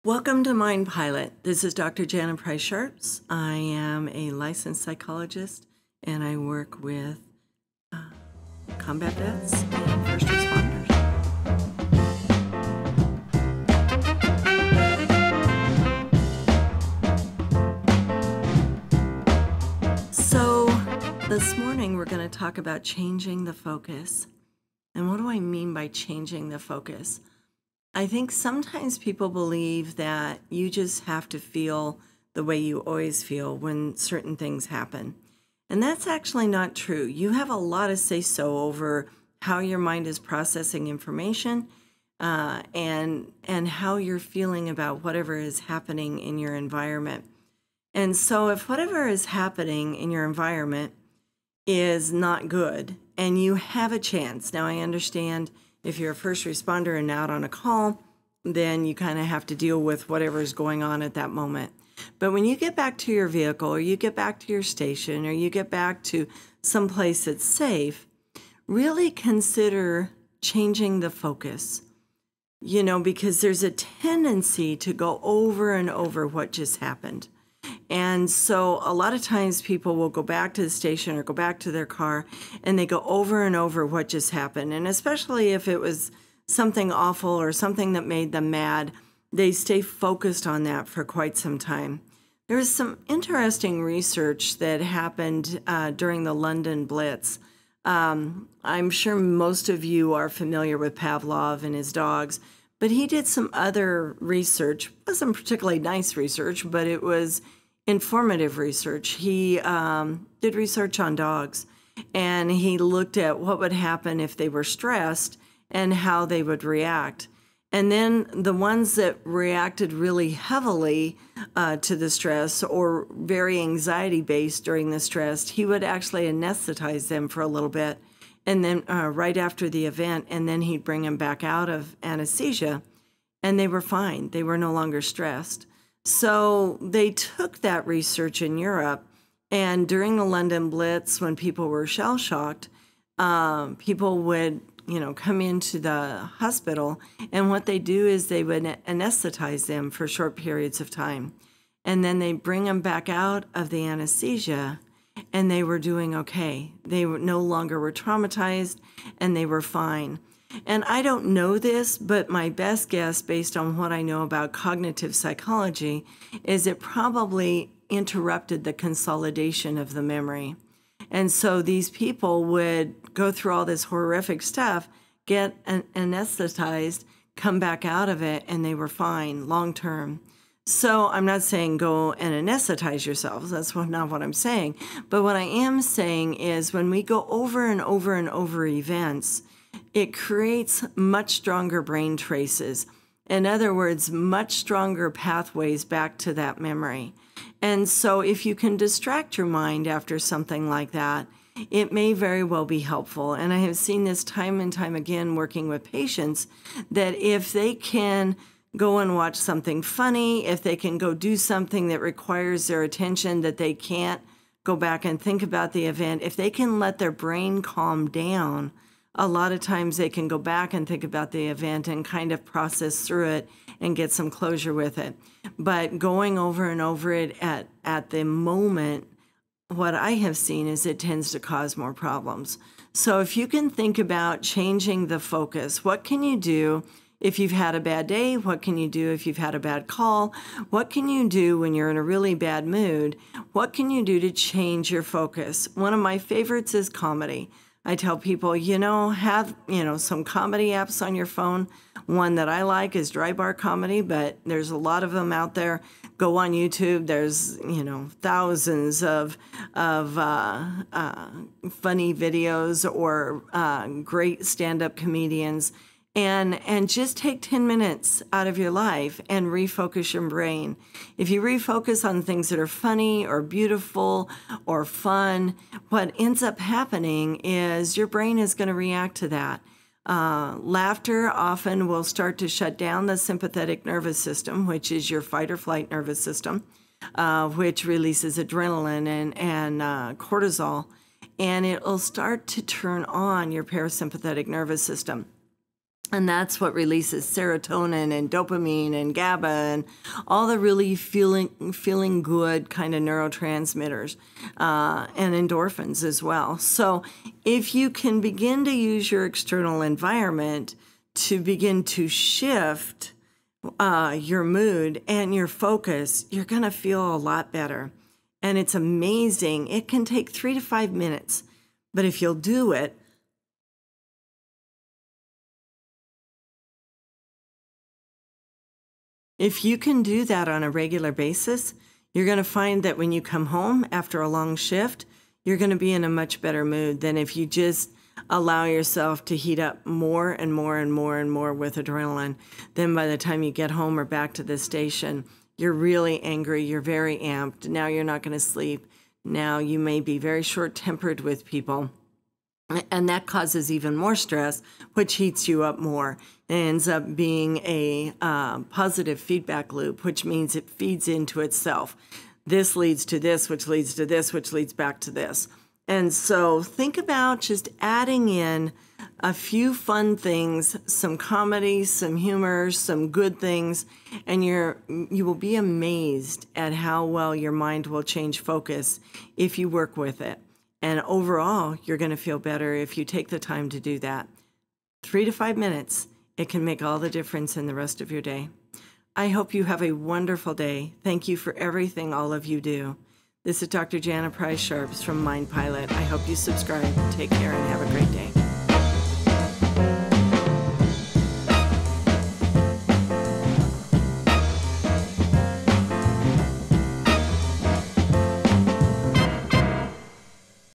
Welcome to Mind Pilot. This is Dr. Jana Price-Sharps. I am a licensed psychologist and I work with combat vets and first responders. So this morning we're going to talk about changing the focus. And what do I mean by changing the focus? I think sometimes people believe that you just have to feel the way you always feel when certain things happen. And that's actually not true. You have a lot of say-so over how your mind is processing information and how you're feeling about whatever is happening in your environment. And so if whatever is happening in your environment is not good and you have a chance, now I understand if you're a first responder and out on a call, then you kind of have to deal with whatever is going on at that moment. But when you get back to your vehicle or you get back to your station or you get back to some place that's safe, really consider changing the focus, because there's a tendency to go over and over what just happened. And so a lot of times people will go back to the station or go back to their car and they go over and over what just happened. And especially if it was something awful or something that made them mad, they stay focused on that for quite some time. There's some interesting research that happened during the London Blitz. I'm sure most of you are familiar with Pavlov and his dogs, but he did some other research. It wasn't particularly nice research, but it was informative research. He did research on dogs, and he looked at what would happen if they were stressed and how they would react. And then the ones that reacted really heavily to the stress or very anxiety-based during the stress, he would actually anesthetize them for a little bit, and then right after the event, and then he'd bring them back out of anesthesia, and they were fine. They were no longer stressed. So they took that research in Europe, and during the London Blitz, when people were shell-shocked, people would, come into the hospital, and what they do is they would anesthetize them for short periods of time, and then they bring them back out of the anesthesia, and they were doing okay. They were no longer were traumatized, and they were fine. And I don't know this, but my best guess, based on what I know about cognitive psychology, is it probably interrupted the consolidation of the memory. And so these people would go through all this horrific stuff, get anesthetized, come back out of it, and they were fine long term. So I'm not saying go and anesthetize yourselves. That's not what I'm saying. But what I am saying is when we go over and over and over events, it creates much stronger brain traces. In other words, much stronger pathways back to that memory. And so if you can distract your mind after something like that, it may very well be helpful. And I have seen this time and time again working with patients, that if they can go and watch something funny, if they can go do something that requires their attention, that they can't go back and think about the event, if they can let their brain calm down, a lot of times they can go back and think about the event and kind of process through it and get some closure with it. But going over and over it at the moment, what I have seen is it tends to cause more problems. So if you can think about changing the focus, what can you do if you've had a bad day? What can you do if you've had a bad call? What can you do when you're in a really bad mood? What can you do to change your focus? One of my favorites is comedy. I tell people, have, some comedy apps on your phone. One that I like is Dry Bar Comedy, but there's a lot of them out there. Go on YouTube. There's, thousands of funny videos or great stand-up comedians. And just take 10 minutes out of your life and refocus your brain. If you refocus on things that are funny or beautiful or fun, what ends up happening is your brain is going to react to that. Laughter often will start to shut down the sympathetic nervous system, which is your fight or flight nervous system, which releases adrenaline and cortisol, and it will start to turn on your parasympathetic nervous system. And that's what releases serotonin and dopamine and GABA and all the really feeling good kind of neurotransmitters and endorphins as well. So if you can begin to use your external environment to begin to shift your mood and your focus, you're going to feel a lot better. And it's amazing. It can take 3 to 5 minutes, but if you'll do it, if you can do that on a regular basis, you're going to find that when you come home after a long shift, you're going to be in a much better mood than if you just allow yourself to heat up more and more and more and more with adrenaline. Then by the time you get home or back to the station, you're really angry, you're very amped. Now you're not going to sleep. Now you may be very short-tempered with people. And that causes even more stress, which heats you up more. It ends up being a positive feedback loop, which means it feeds into itself. This leads to this, which leads to this, which leads back to this. And so think about just adding in a few fun things, some comedy, some humor, some good things, and you will be amazed at how well your mind will change focus if you work with it. And overall, you're going to feel better if you take the time to do that. 3 to 5 minutes, it can make all the difference in the rest of your day. I hope you have a wonderful day. Thank you for everything all of you do. This is Dr. Jana Price-Sharps from Mind Pilot. I hope you subscribe. Take care and have a great day.